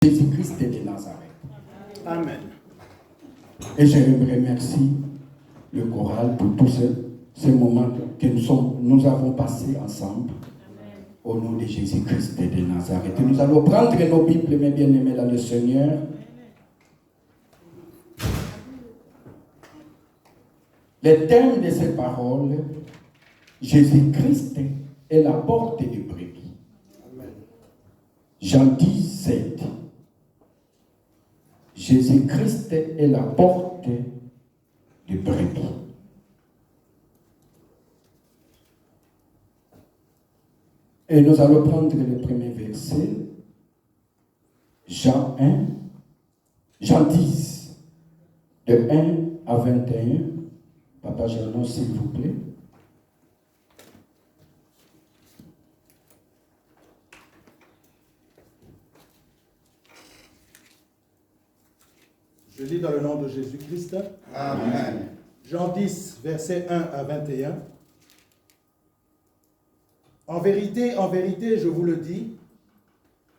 Jésus-Christ de Nazareth. Amen. Et je remercie le choral pour tous ces moments que nous avons passés ensemble. Amen. Au nom de Jésus-Christ de Nazareth. Et nous allons prendre nos Bibles, mes bien-aimés dans le Seigneur. Le thème de ces paroles, Jésus-Christ est la porte des brebis. Amen. Jean 10, 7. Jésus-Christ est la porte des brebis. Et nous allons prendre le premier verset, Jean 10, de 1 à 21. Papa Jean, s'il vous plaît. Je lis dans le nom de Jésus-Christ. Amen. Jean 10, versets 1 à 21. En vérité, je vous le dis,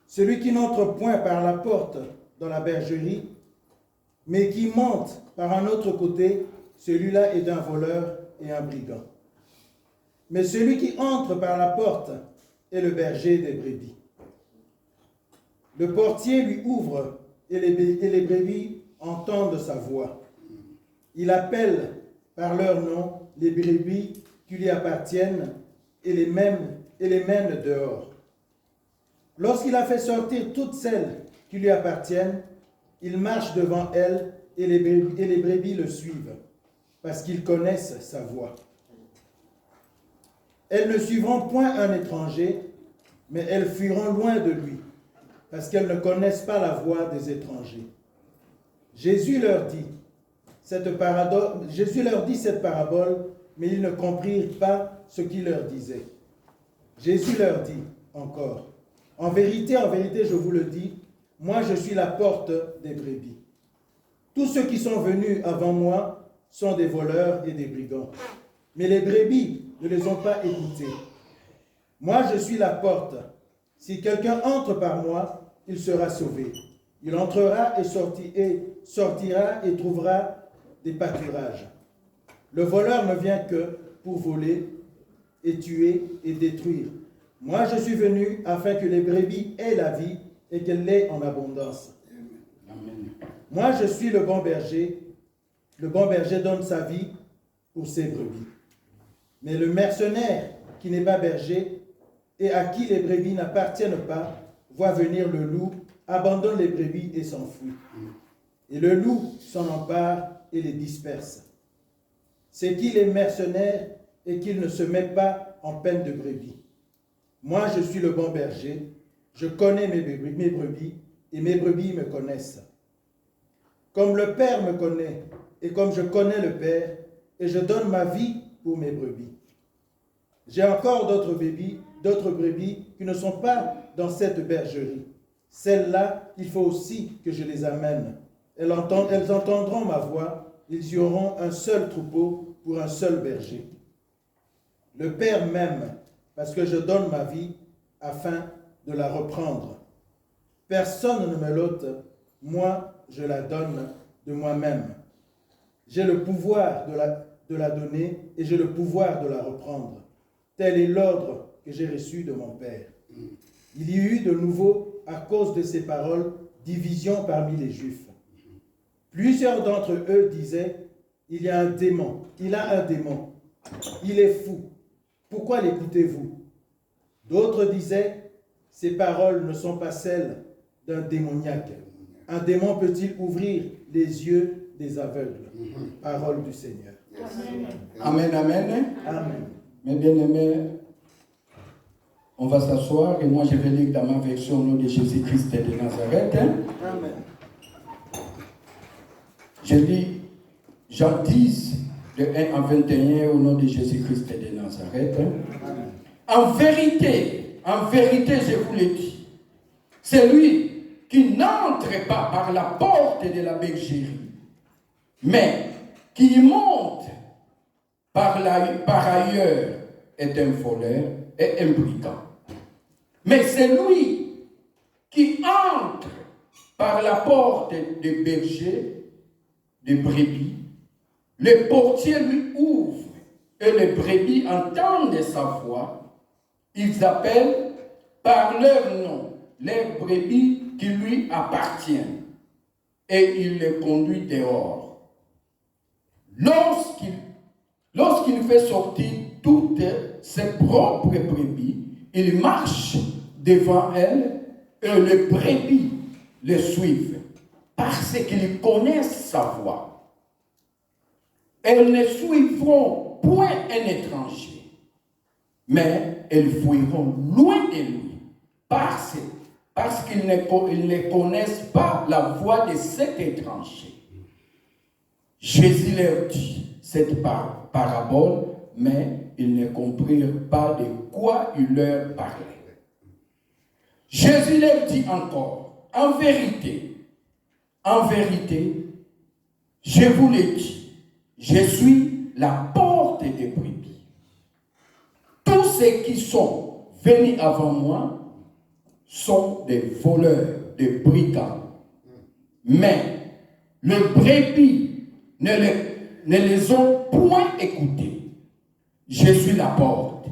celui qui n'entre point par la porte dans la bergerie, mais qui monte par un autre côté, celui-là est un voleur et un brigand. Mais celui qui entre par la porte est le berger des brebis. Le portier lui ouvre et les brebis entendent sa voix. Il appelle par leur nom les brebis qui lui appartiennent et les mène dehors. Lorsqu'il a fait sortir toutes celles qui lui appartiennent, il marche devant elles et les brebis le suivent, parce qu'ils connaissent sa voix. Elles ne suivront point un étranger, mais elles fuiront loin de lui, parce qu'elles ne connaissent pas la voix des étrangers. Jésus leur dit cette parabole, mais ils ne comprirent pas ce qu'il leur disait. Jésus leur dit encore, en vérité, je vous le dis, moi je suis la porte des brebis. Tous ceux qui sont venus avant moi sont des voleurs et des brigands, mais les brebis ne les ont pas écoutés. Moi je suis la porte. Si quelqu'un entre par moi, il sera sauvé. Il entrera et sortira et trouvera des pâturages. Le voleur ne vient que pour voler et tuer et détruire. Moi, je suis venu afin que les brebis aient la vie et qu'elle l'ait en abondance. Amen. Moi, je suis le bon berger. Le bon berger donne sa vie pour ses brebis. Mais le mercenaire qui n'est pas berger et à qui les brebis n'appartiennent pas, voit venir le loup, abandonne les brebis et s'enfuit. Et le loup s'en empare et les disperse. C'est qu'il est mercenaire et qu'il ne se met pas en peine de brebis. Moi, je suis le bon berger, je connais mes brebis et mes brebis me connaissent. Comme le Père me connaît et comme je connais le Père, et je donne ma vie pour mes brebis. J'ai encore d'autres brebis qui ne sont pas dans cette bergerie. Celles-là, il faut aussi que je les amène. Elles entendront ma voix, ils y auront un seul troupeau pour un seul berger. Le Père m'aime parce que je donne ma vie afin de la reprendre. Personne ne me l'ôte, moi je la donne de moi-même. J'ai le pouvoir de la donner et j'ai le pouvoir de la reprendre. Tel est l'ordre que j'ai reçu de mon Père. Il y eut de nouveau, à cause de ces paroles, division parmi les Juifs. Plusieurs d'entre eux disaient, il a un démon, il est fou. Pourquoi l'écoutez-vous? D'autres disaient, ces paroles ne sont pas celles d'un démoniaque. Un démon peut-il ouvrir les yeux des aveugles? Parole du Seigneur. Amen, amen. Amen. Mes bien-aimés, on va s'asseoir et moi je vais lire dans ma version au nom de Jésus-Christ de Nazareth. Amen. Je lis Jean 10, de 1 à 21 au nom de Jésus-Christ de Nazareth. Amen. En vérité, je vous le dis, celui qui n'entre pas par la porte de la bergerie, mais qui monte par ailleurs est un voleur et un brigand. Mais celui qui entre par la porte des bergers, des brebis. Le portier lui ouvre et les brebis entendent sa voix. Ils appellent par leur nom les brebis qui lui appartiennent et il les conduit dehors. Lorsqu'il fait sortir toutes ses propres brebis, il marche devant elles et les brebis le suivent parce qu'ils connaissent sa voix. Elles ne suivront point un étranger, mais elles fuiront loin de lui parce qu'ils ne connaissent pas la voix de cet étranger. Jésus leur dit cette parabole, mais ils ne comprirent pas de quoi il leur parlait. Jésus leur dit encore, en vérité, je vous le dis, je suis la porte des brebis. Tous ceux qui sont venus avant moi sont des voleurs, des brigands. Mais les brebis ne les ont point écoutés. Je suis la porte.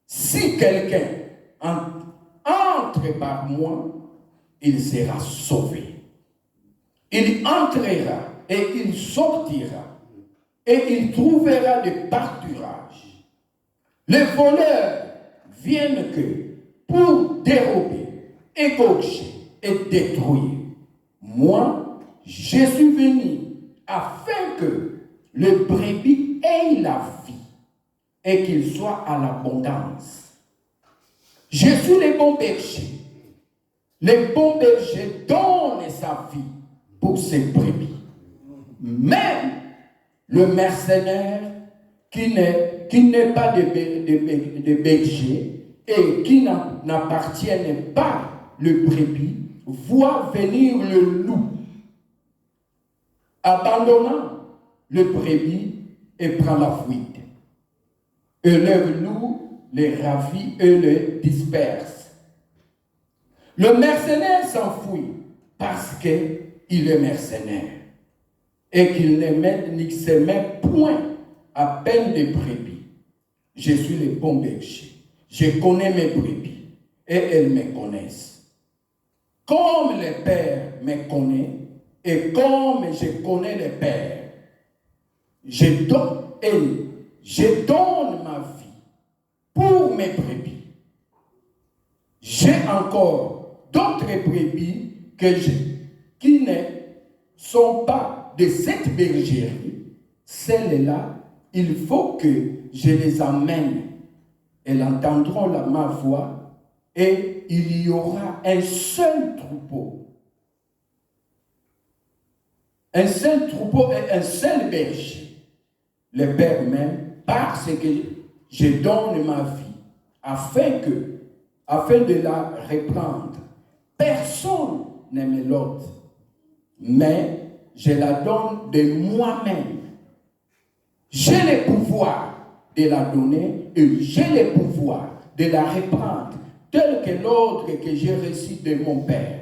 Si quelqu'un entre par moi, il sera sauvé. Il entrera et il sortira et il trouvera des pâturages. Les voleurs viennent que pour dérober, égorger et détruire. Moi, je suis venu afin que le brebis ait la vie et qu'il soit à l'abondance. Je suis le bon berger. Le bon berger donne sa vie pour ses brebis. Même le mercenaire qui n'est pas de berger et qui n'appartient pas le brebis, voit venir le loup, abandonnant le brebis et prend la fuite. Et le loup les ravit et les disperse. Le mercenaire s'enfuit parce qu'il est mercenaire et qu'il ne se met point à peine de brebis. Je suis le bon berger. Je connais mes brebis et elles me connaissent. Comme le Père me connaît et comme je connais le Père, je donne ma vie pour mes brebis. J'ai encore d'autres brebis qui ne sont pas de cette bergerie. Celles-là, il faut que je les amène. Elles entendront ma voix et il y aura un seul troupeau. Un seul troupeau et un seul berger. Le Père même, parce que je donne ma vie, afin de la reprendre. Personne ne me l'ôte, mais je la donne de moi-même. J'ai le pouvoir de la donner et j'ai le pouvoir de la reprendre, tel que l'ordre que j'ai reçu de mon Père.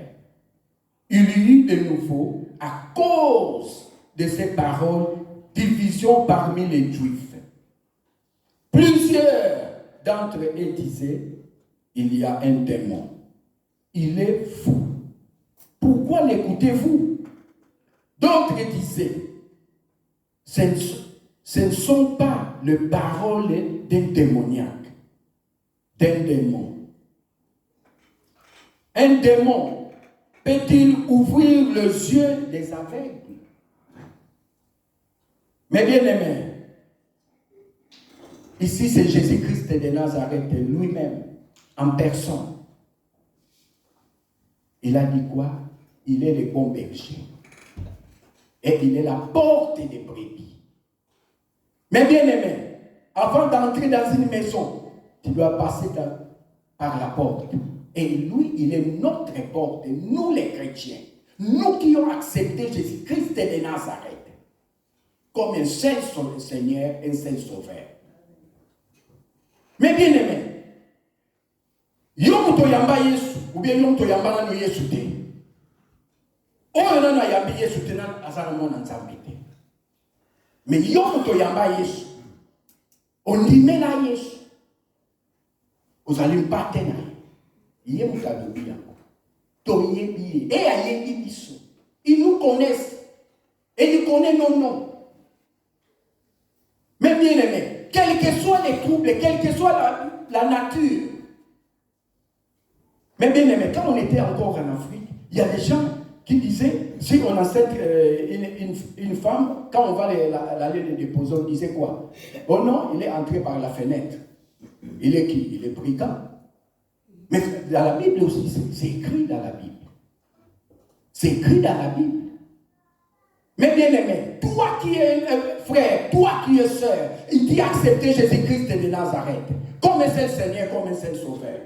Il y eut de nouveau, à cause de ces paroles, division parmi les Juifs. Plusieurs d'entre eux disaient, il y a un démon. Il est fou. Pourquoi l'écoutez-vous? D'autres disaient, ce ne sont pas les paroles d'un démoniaque, d'un démon. Un démon peut-il ouvrir les yeux des aveugles? Mais bien aimé, ici c'est Jésus-Christ de Nazareth lui-même, en personne. Il a dit quoi? Il est le bon berger. Et il est la porte des brebis. Mais bien aimé, avant d'entrer dans une maison, tu dois passer par la porte. Et lui, il est notre porte, nous les chrétiens. Nous qui avons accepté Jésus-Christ de Nazareth comme un seul Seigneur, un seul Sauveur. Mais bien aimé, Yom to yamba Yesu, ou bien Yom to yamba na Yesu te. oyo nano ayambi Yesu te nano aza na mwana Nzambe te. Mais yo moto yamba Yesu, ondimela Yesu, ozali mpate na ye. Ye moto alobi yango. Toyebi ye, et ayebi biso. Ils nous connaissent. Et ils connaissent nos noms. Mais bien aimé, quels que soient les troubles, quelle que soit la nature. Mais bien aimé, quand on était encore en Afrique, il y a des gens qui disaient, si on enceinte une femme, quand on va l'aller le déposer, on disait quoi? Oh non, il est entré par la fenêtre. Il est qui? Il est brigand. Mais dans la Bible aussi, c'est écrit dans la Bible. C'est écrit dans la Bible. Mais bien aimé, toi qui es frère, toi qui es sœur, il dit accepter Jésus-Christ de Nazareth comme un seul Seigneur, comme un seul Sauveur.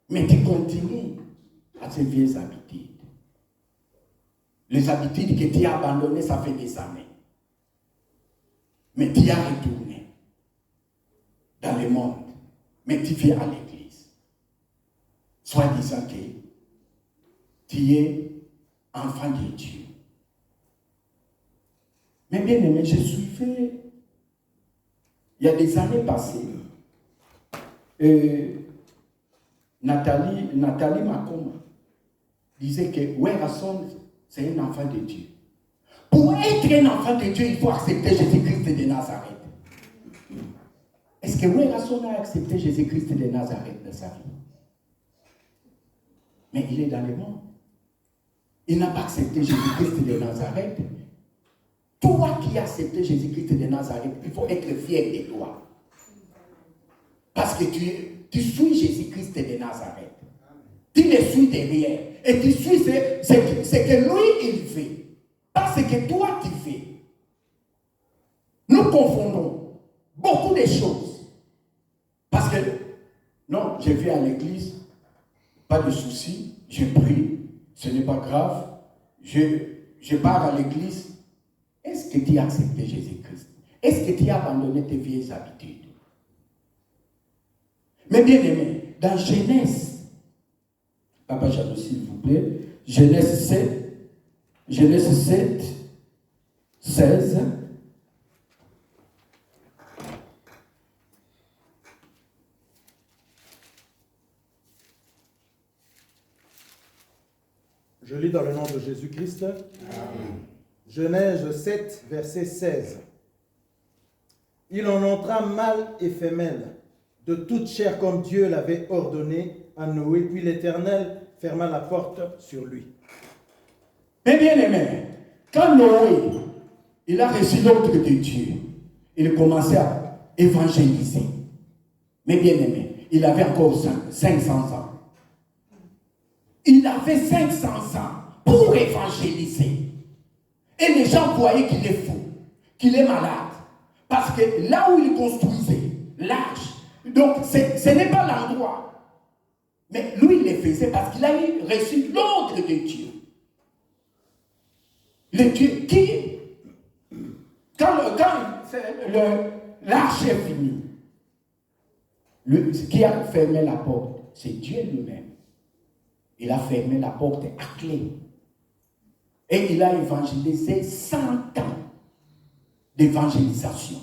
Mais tu continues à tes vieilles habitudes. Les habitudes que tu as abandonnées, ça fait des années. Mais tu as retourné dans le monde. Mais tu viens à l'église. Soit disant que tu es enfant de Dieu. Mais bien aimé, je suivais, il y a des années passées, Nathalie Makoma disait que Werason, c'est un enfant de Dieu. Pour être un enfant de Dieu, il faut accepter Jésus-Christ de Nazareth. Est-ce que Werason a accepté Jésus-Christ de Nazareth dans sa vie? Mais il est dans le monde. Il n'a pas accepté Jésus-Christ de Nazareth. Toi qui as accepté Jésus-Christ de Nazareth, il faut être fier de toi. Parce que tu suis Jésus-Christ de Nazareth. Tu ne suis de rien. Et tu suis ce que lui, il fait. Pas ce que toi, tu fais. Nous confondons beaucoup de choses. Parce que, non, je vais à l'église, pas de souci, je prie, ce n'est pas grave, je pars à l'église. Est-ce que tu as accepté Jésus-Christ? Est-ce que tu as abandonné tes vieilles habitudes? Mais bien aimé, dans Genèse, Papa Jadot, s'il vous plaît, Genèse 7, 16. Je lis dans le nom de Jésus-Christ. Amen. Genèse 7, verset 16. Il en entra mâle et femelle, de toute chair comme Dieu l'avait ordonné à Noé, puis l'Éternel ferma la porte sur lui. Mais bien aimé, quand Noé, il a reçu l'ordre de Dieu, il commençait à évangéliser. Mais bien aimé, il avait encore 500 ans. Il avait 500 ans pour évangéliser. Et les gens voyaient qu'il est fou, qu'il est malade. Parce que là où il construisait, l'arche, donc ce n'est pas l'endroit. Mais lui, il le faisait parce qu'il a reçu l'ordre de Dieu. Le Dieu qui, quand l'arche est finie, qui a fermé la porte, c'est Dieu lui-même. Il a fermé la porte à clé. Et il a évangélisé 100 ans d'évangélisation.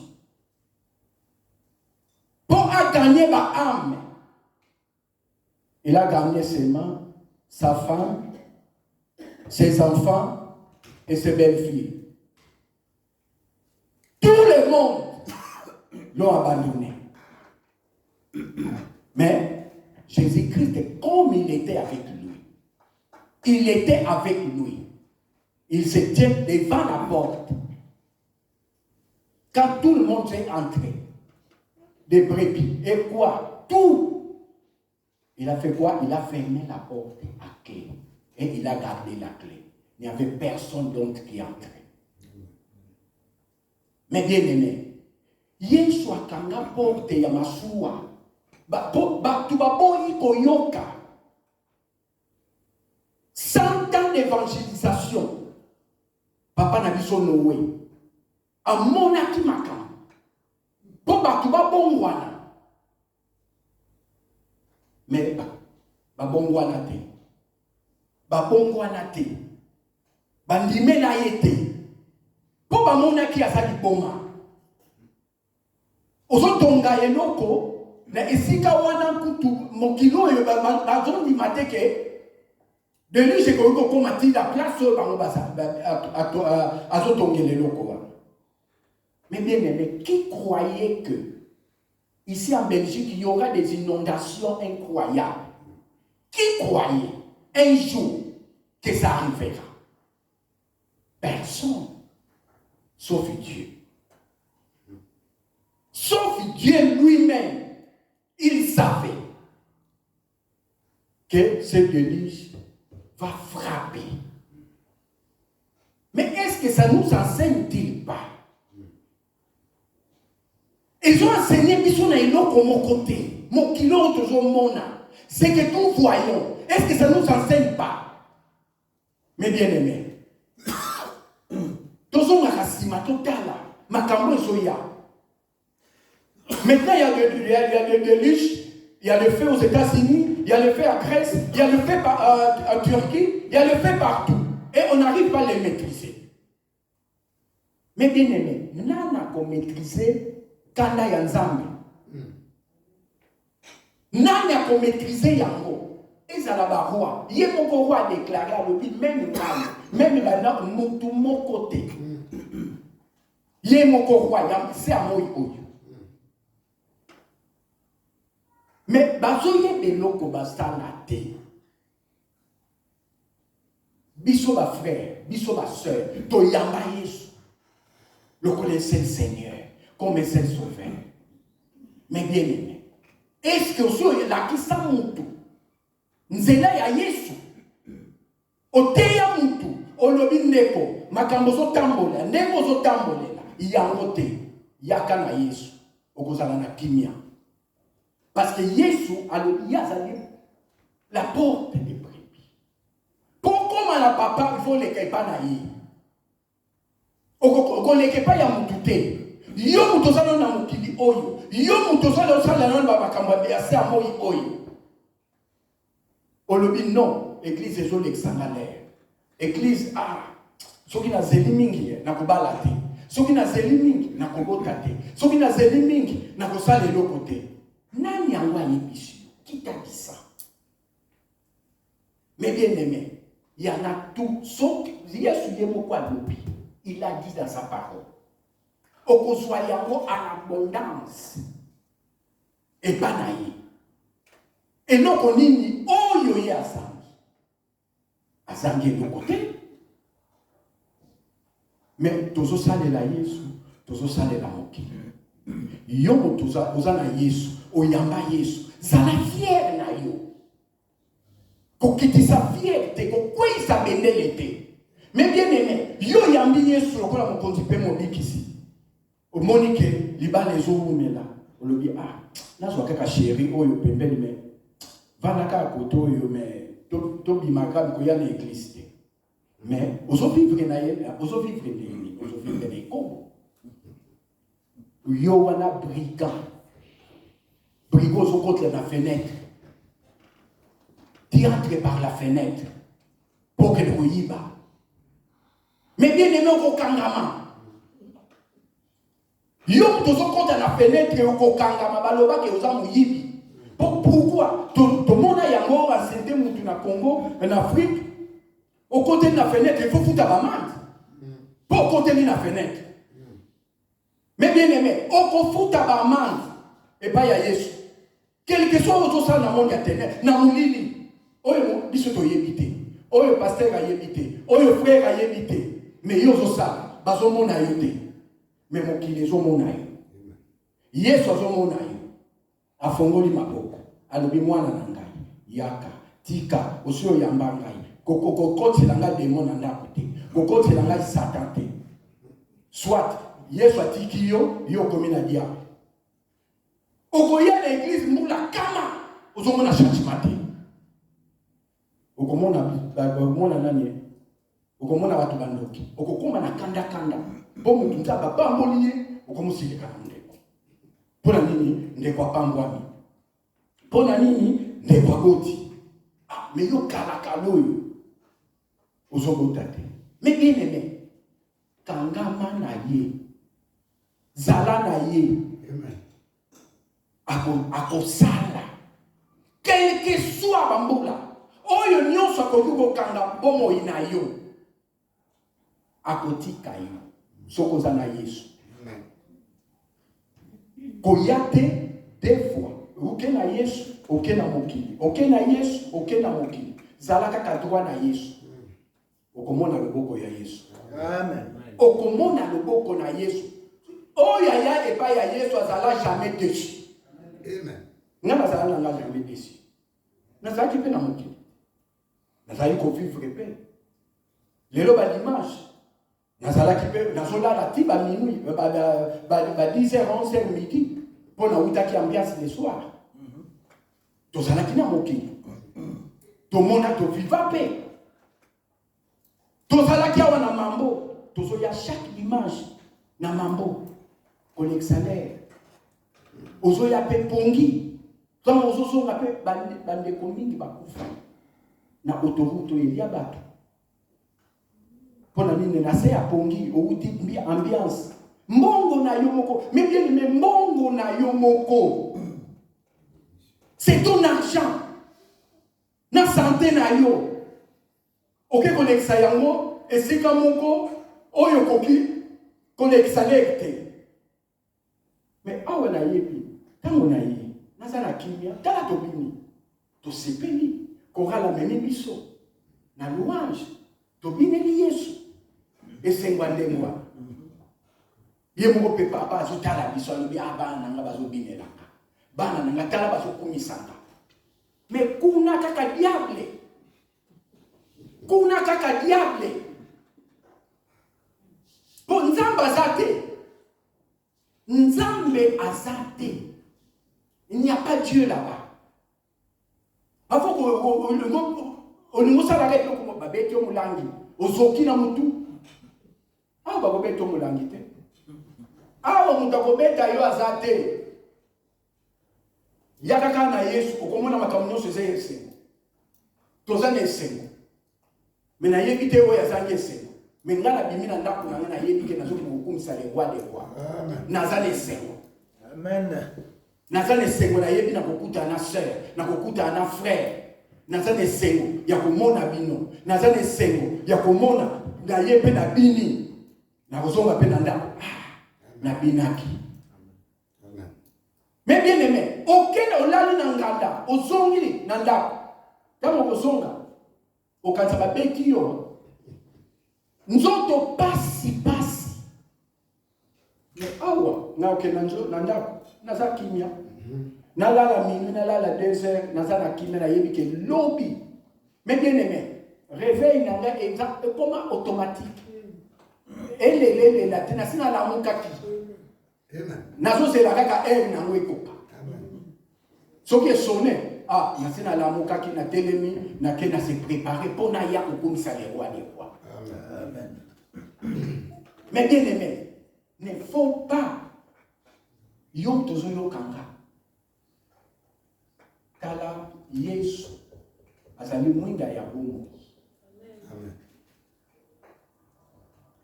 Pour gagner ma âme, il a gagné seulement sa femme, ses enfants et ses belles-filles. Tout le monde l'ont abandonné. Mais Jésus-Christ, comme il était avec lui, il était avec lui. Il se tient devant la porte. Quand tout le monde est entré, des brebis, et quoi? Tout. Il a fait quoi? Il a fermé la porte à clé. Et il a gardé la clé. Il n'y avait personne d'autre qui entrait. Mais bien aimé, Yeshua kanga porte ya masuwa. Tu vas boy koyoka. 100 ans d'évangélisation. Papa n'a dit son Noé. A monaki makam. Boba tu vas bongwana. Mais ba bongwana te. Ba bongwana te. bandime na yete po ba mona ki asali boma ozo tonga eloko na esika wana kutu mokilo yo bazon di mateke de lui c'est ko komati la place bango basa azo tonga eloko wana. Mais bien aimé, qui croyait que ici en Belgique il y aura des inondations incroyables? Qui croyait un jour que ça arrivera? Personne, sauf Dieu. Sauf Dieu lui-même, il savait que cette déluge va frapper. Mais est-ce que ça nous enseigne-t-il pas? Ils ont enseigné bisous na iloko mon côté, mon kilo toujours mona. C'est que nous voyons. Est-ce que ça nous enseigne pas? Mais bien aimé, toujours ma racine, totale, ma cambo soya. Maintenant, il y a des déluges, il y a le feu aux États-Unis, il y a le feu en Grèce, il y a le feu en Turquie, il y a le feu partout. Et on n'arrive pas à les maîtriser. Mais bien aimé, nous n'avons maîtriser Kanda ya Nzambe. Nani a maîtriser yango. Ezala ba roi. Yé mon roi déclaré à l'opi même même là tout mon côté. Yé mon roi c'est à moi oyo. Mais bazoye de loko basala te. Biso ba frère, biso ba sœur, to yamba Yesu. Le connaissez le Seigneur comme est le sauveur. Mais bien aimé, est-ce que vous avez la qui sa mutu? Nzela ya Yesu. Oteya mutu, olobi neko, makambo zo tambola, neko zo tambolela, yango te, yaka na Yesu. Okozala na kimia. Parce que Yesu alobi yazali la porte des brebis. Pourquoi la papa il faut les kepa na yi? Oko les kepa ya mutu te. Yo mutozalo na mukili oyo. Yo mutozalo sala na baba kamba ya se amoyi oyo. Olobi non, église ezo l'exangalaire. Église soki na zeli mingi na kobala te. Soki na zeli mingi na kobota te. Soki na zeli mingi na kosala eloko te. Nani yango ayebisi? Qui t'a dit ça? Mais bien aimé, il y en a tout. Sauf il a dit dans sa parole. Okosoyango à l'abondance. Et pas naïe. Et non qu'on ni oyo ya azangi. Azangi est de côté. Mais tozo sale la Yesu, tozo sale la mokili. Yo toza na Yesu, oyamba Yesu. Zala fier na yo. Kokitisa fierté, kokoi sa bendelete. Mais bien aimé, yo yambi Yesu lokola mokonzi pe mobikisi. Au Monique, liba les eaux mais là, on lui dit là je vois que chéri oyo pembeni mais va na ka koto yo mais to bimaka ko ya l'église. Mais ozo vivre na ye, ozo vivre ni, ozo vivre ni comme yo wana brigand. Brigand zo contre la fenêtre. Tu entres par la fenêtre pour que le yiba. Mais bien aimé au kangama. Yo tozo contre la fenêtre au kangama baloba ke oza muyibi. Pourquoi? Tout le monde a yango a senté mutu na Congo, en Afrique. Au côté de la fenêtre, il faut foutre la mande. Pour côté de la fenêtre. Mais bien aimé, au fout la mande. Et pas ya Yesu. Quel que soit autre ça dans le monde éternel, dans mon lit. Oyo biso to yebite. Oyo pasteur a yebite. Oyo frère a yebite. Mais yo zo ça, bazo mona yote. Mais mon kile zo mona yo. Yesu zo mona yo. Afongoli maboko. Alobi mwana na ngai. Yaka, tika, osio yamba ngai. Kokoti langa démon na ndako te. Kokoti langa Satan te. Soit Yesu atiki yo komi na diable. Okoya na église mbula kama ozomona changement te. Okomona nani? Okomona watu bandoki. Okokoma na kanda. Bo mutu nzaba bamboli ye, okomusilika na ndeko. Pona nini ndeko pambwami? Pona nini ndeko goti? Mais yo kala kaloyo. Ozobota te. Mais bien aimé, kangama na ye, zala na ye, ako sala, quel que soit bambola, oyo nyonso akoki kokanga bomoi na yo, akotika yo, soko za na Yesu. Koyate deux fois, oke na Yesu, oke na mokili, oke na Yesu, oke na mokili, zala kaka droit na Yesu. Okomona loboko ya Yesu. Amen. Okomona loboko na Yesu. Oya ya epa ya Yesu azala jamais déçu. Amen. Nga bazala na jamais déçu. Nazaki pe na mokili. Nazali ko vivre pe. Lelo ba dimanche. Nazalaki pe nazolala ti ba minuit, ba 10h 11h midi pour na utaki ambiance le soir. Tozalaki na mokili. Tomona to viva pe. Tozalaki awa na mambo, tozoya chaque dimanche na mambo, kolexaler. Ozoya pe pongi, kama ozosonga pe bandeko mingi bakufa na autoroute elia bato. Pona nini na se ya pongi, outi ambiance. Mbongo na yo moko, mais bien mais mbongo na yo moko. C'est ton argent. Na santé na yo. Ok, kolekisa yango, esika moko, oyo koki, kolekisa lekte. Mais awa na yebi, tango na ye, nazala kimia, tala tobini, to sepeli, korala meni biso, na louange, tobini li Yesu, esengwa ndengwa. Ye moko pe papa azo tala biso, alobi abana nanga bazo binelaka, bana nanga tala bazo kumisanga. Mais kuna kaka diable, kuna kaka diable. Pour Nzambe azate. Nzambe azate. Il n'y a pas Dieu là-bas. Avant qu'on nous s'arrête comme babeti omulangi, ozoki na mutu. Ah ba babeti omulangi te. Ah ba mutu beta yo azate. Yakaka na Yesu okomona makambo nyonso Yesu. Tozana esengo. Mais na yebi te oyo azangi esengo. Mais ngala bimi na ndako na na yebi ke nazoki kokumisa le roi des rois. Nazali esengo. Amen. Nazali esengo na yebi na kokuta na sœur, na kokuta na frère. Nazali esengo ya komona bino. Nazali esengo ya komona na yepe na bini. Na kozonga pe na ndako. Na binaki. Amen. Mais bien aimé, aucun olali na nganda, ozongi na ndako. Kama kozonga okanza babeki yo nzoto pasi mais awa na oke na ndako naza kimia nalala minuit nalala 2h naza na kimia na yebi ke lobi. Mais bien aimé, réveil nanga exact comment automatique elelele la tena sina la mukaki. Amen. Nazo c'est la kaka na ngwekoka soki esone. Ah, nasina la mukaki na telemi, na kena se préparer pour na ya kokumisa le roi des rois. Amen. Mais bien aimé, ne faut pas yom tozo yo kanga. Kala Yesu azali mwinga ya bongo. Amen.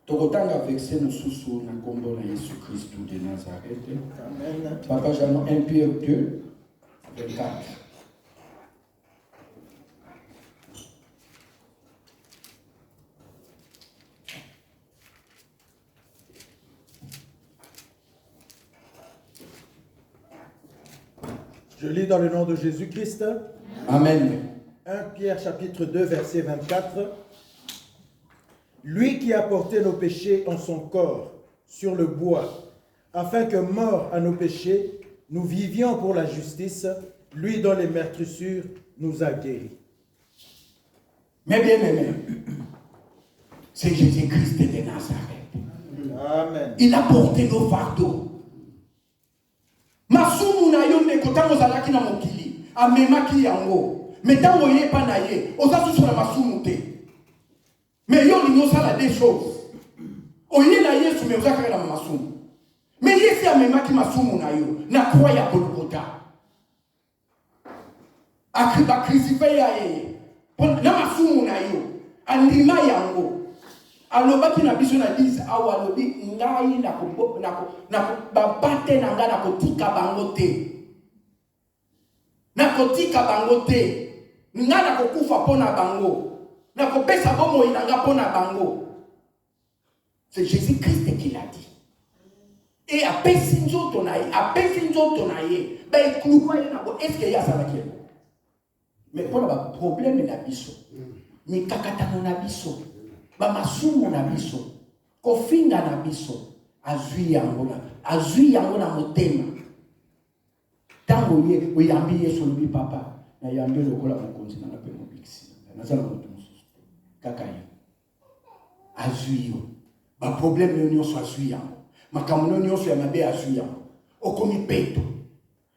Tokotanga verset mosusu na kombo na Yesu Christ de Nazareth. Amen. Papa Jean 1 Pierre 2 24. Je lis dans le nom de Jésus-Christ. Amen. 1 Pierre chapitre 2 verset 24. Lui qui a porté nos péchés en son corps sur le bois, afin que mort à nos péchés, nous vivions pour la justice, lui dont les meurtrissures nous a guéris. Mais bien aimé, c'est Jésus-Christ de Nazareth. Amen. Il a porté nos fardeaux. Masumu na yo ne kotango zalaki na mokili, amemaki yango. Metango ye pa na ye, ozasu na masumu te. Mais yo ni osala des choses. Oye na Yesu me ozaka na masumu. Mais Yesu amemaki masumu na yo, na croix ya Golgotha. Akriba crucifé ya ye. Na masumu na yo, andima yango. alobaki na biso na 10 awa alobi ngai babate na ngai nakotika bango te. Nakotika bango te. Ngai nakokufa mpo na bango. Nakopesa bomoi na ngai mpo na bango. C'est Jésus-Christ qui l'a dit. Et apesi nzoto na ye, est-ce qu'il y a ça là? Mais pour le problème na biso, mikakatano na biso, ba masumu na biso, kofinga na biso, azui yango na motema. Tango ye oyambi Yesu lobi papa, na yambi lokola mokonzi na pe mobiksi. Na zala moto mususu. Kaka ye. Azui yo. Ba problème yo nyonso azui yango. Makambo nyonso ya mabe azui yango. Okomi peto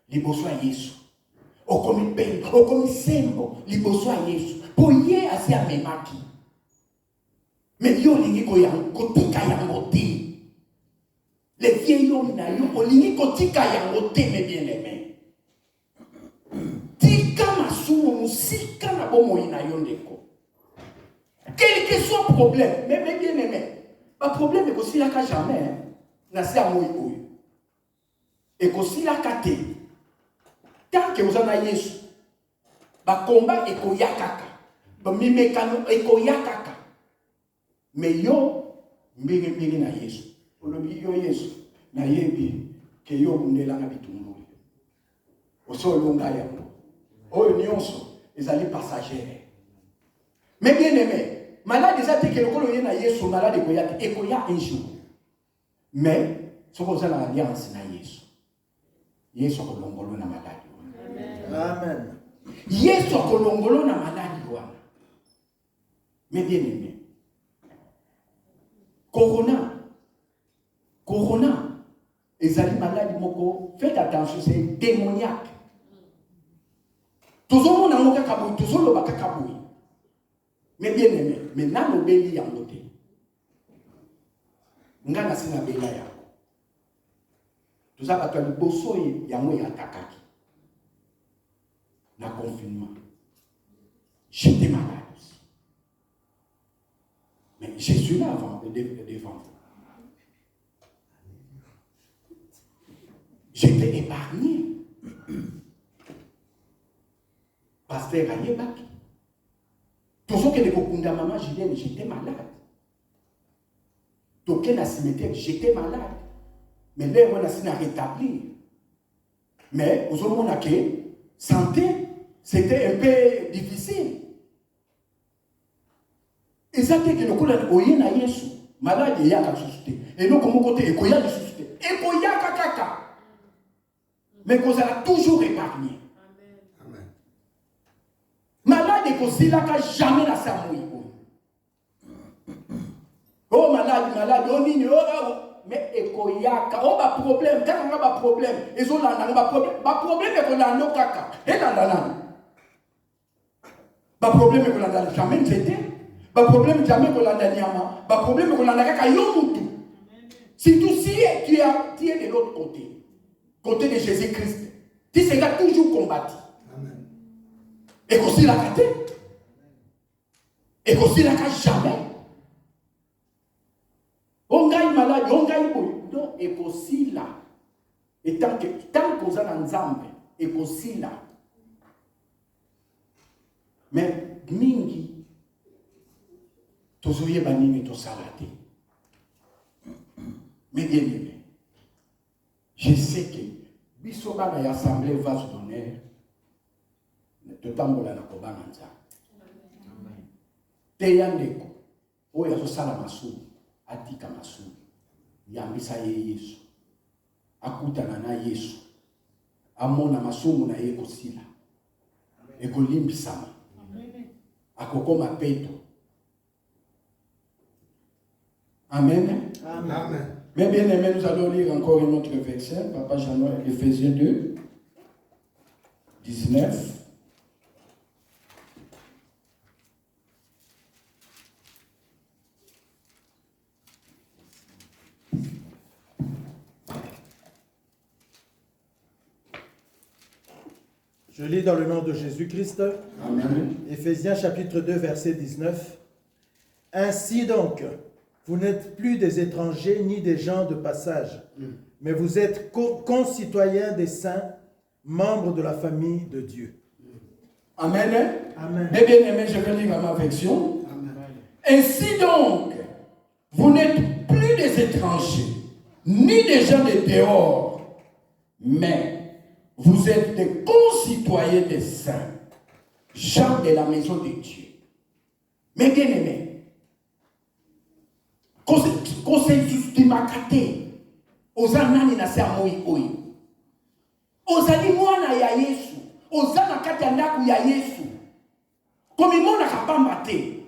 liboso ya Yesu. Okomi peto, okomi sembo liboso ya Yesu. Po ye asi amemaki. Mais yo lingi kotika yango te. Les vieils hommes na yo olingi kotika yango te, mes bien-aimés. Tika masumu musika na bomoi na yo ndeko. Quel que soit le problème, mais bien-aimés. Le problème est que la jamais, n'a pas de et que si la kate, tant que vous en avez, le combat est que yakaka, le mimekano est que yakaka. Mais yo, mbiri na Yesu. Olobi yo Yesu, na yebi, que yo mundela na bitumbu. Oso longa yango. Oyo nyonso, ezali passagers. Mais bien aimé, malade des athées que le colo na Yesu malade koyate et koya un jour. Mais ce qu'on a l'alliance na Yesu. Yesu kolongolo na malade. Amen. Yesu kolongolo na malade wana. Mais bien aimé. Corona. Ezali malade moko, faites attention, c'est démoniaque. Toujours na moka kaboui, toujours le baka kaboui. Mais bien aimé, maintenant le béli en côté. Ngana sina bela ya. Tout ça parce que le bosso yango ya takaki. Na confinement. J'étais malade aussi. Mais Jésus là devant. J'étais épargné. Pasteur Ayebaki. Toujours que les Kokunda maman Julienne, j'étais malade. Toké na cimetière, j'étais malade. Mais là, on a signé à rétablir. Mais aujourd'hui, on a que santé, c'était un peu difficile. Et ça, c'est que le coup de Oye na Yesu, malade, il y a qu'à susciter. Et nous, comme côté, il y a de susciter. Et il y a qu'à. Mais qu'on a toujours épargné. Malade et qu'on n'a jamais la samoui. Oh malade, oh nini, oh. Mais ekoyaka, oh ba problème, quand on a ba problème, ils ont là ba problème est qu'on a no kaka. Et là. Ba problème est qu'on a jamais traité. Ba problème jamais qu'on a nyama. Ba problème est qu'on a kaka yomutu. Si tu sais, tu es de l'autre côté de Jésus-Christ. Tu seras toujours combattu. Et qu'on s'y la gâté. Et qu'on s'y la gâte jamais. On gagne malade, on gagne pour. Donc, et qu'on s'y la. Et tant qu'on a un zambe, et qu'on s'y la. Mais, mingi, tozoye banini to salade. Mais bien aimé, je sais que bisoba na l'assemblée va se donner. Totambola na kobana nza. Teyandeko. Oya so sala masu. Atika masu. Yambisa ye Yesu. Akutana na Yesu. Amona masumu na ye kosila. Ekolimbisama. Akokoma peto. Amen. Amen. Mais bien aimé, nous allons lire encore un autre verset. Papa Jean, Ephésiens 2, 19. Je lis dans le nom de Jésus-Christ. Amen. Éphésiens chapitre 2, verset 19. Ainsi donc, Vous n'êtes plus des étrangers ni des gens de passage, mais vous êtes concitoyens des saints, membres de la famille de Dieu. Amen. Amen. Mes bien-aimés, je vais lire ma version. Amen. Ainsi donc, vous n'êtes plus des étrangers, ni des gens de dehors, mais vous êtes des concitoyens des saints, gens de la maison de Dieu. Mes bien-aimés, conseil sustimakate, ozanani na samoi oyo, ozali mwana ya Yesu, ozana kati ya ndaku ya Yesu, komimona kapamba te.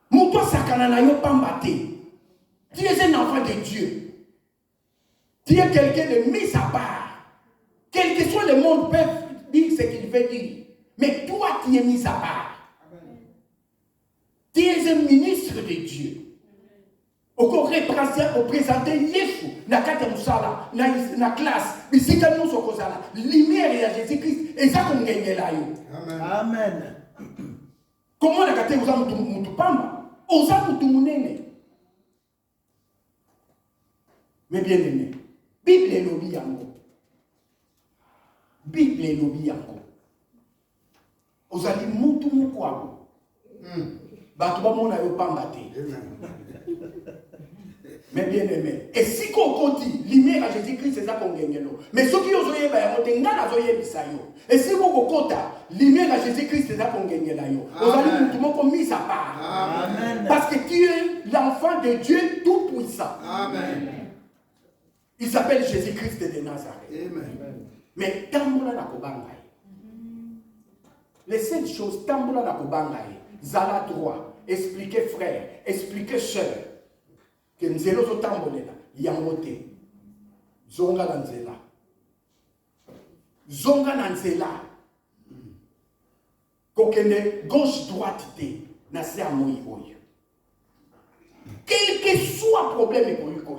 Muto sakana na yo pamba te. Tu es un enfant de Dieu. Tu es quelqu'un de mis à part. Quel que soit le monde peut dire ce qu'il veut dire. Mais toi, tu es mis à part. Tu es un ministre de Dieu. Au représenter Yesu na kati ya musala na classe bisika nous sokozala lumière ya Jésus-Christ et ça comme ngengela yo. Amen. Amen. Comment la kati uza mutu pamba uza mutu munene. Mais bien aimé, Bible elobi yango. Bible elobi yango. Ozali mutu mukwabo. Bato bamona yo pamba te. Mais bien aimé, et si qu'on dit lumière à Jésus-Christ c'est ça qu'on gagne. Mais ceux qui osent y aller, on t'engage à y aller. Et si qu'on compta lumière à Jésus-Christ c'est ça qu'on gagne là yo. Ozali mutu moko mis à part. Amen. Parce que tu es l'enfant de Dieu tout puissant. Amen. Il s'appelle Jésus-Christ de Nazareth. Amen. Mais tambola na kobangai. Les seules choses, tambola na kobangai. Zala droit, expliquer frère, expliquer soeur. Que nzelo zo tambolela, yangote. Zonga na nzela. Zonga na nzela. Kokende gauche droite te, na se amoyi oyo. Quel que soit le problème pour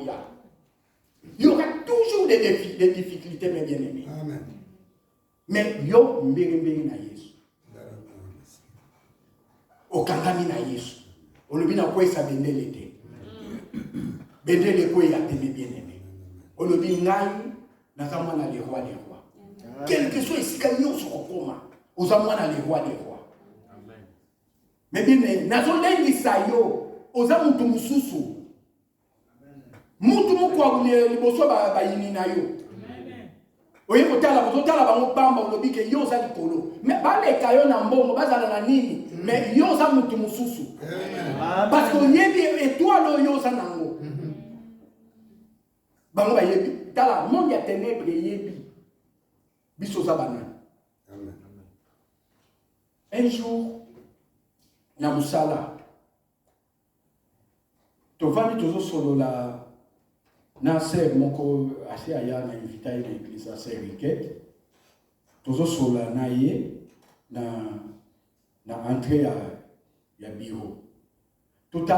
il y aura toujours des défis, des difficultés, mes bien-aimés. Amen. Mais yo mbiri na Yesu. Okangami na Yesu. Olobi na kwesa bendele te. Bendele kwe ya te, mes bien-aimés. Olobi ngai na za mwana le roi des rois. Quel que soit esika nyonso kokoma, oza mwana le roi des rois. Amen. Mais bien-aimés, nazolengisa yo, oza mutu mususu. Mutu mukwa liboso bayini na yo. Oye kotala bozotala bango pamba olobi ke yo za likolo. Mais baleka yo na mbongo bazala na nini? Mais yo za mutu mususu. Parce que yebi étoile yo za nango. Bango ba yebi. Tala monde ya ténèbres yebi. Biso za bana. Amen. Un jour na musala tovandi tozo solo la na sœur moko assez aya na invité na église à sœur Riquette tozo sola na ye na entrée ya bureau tout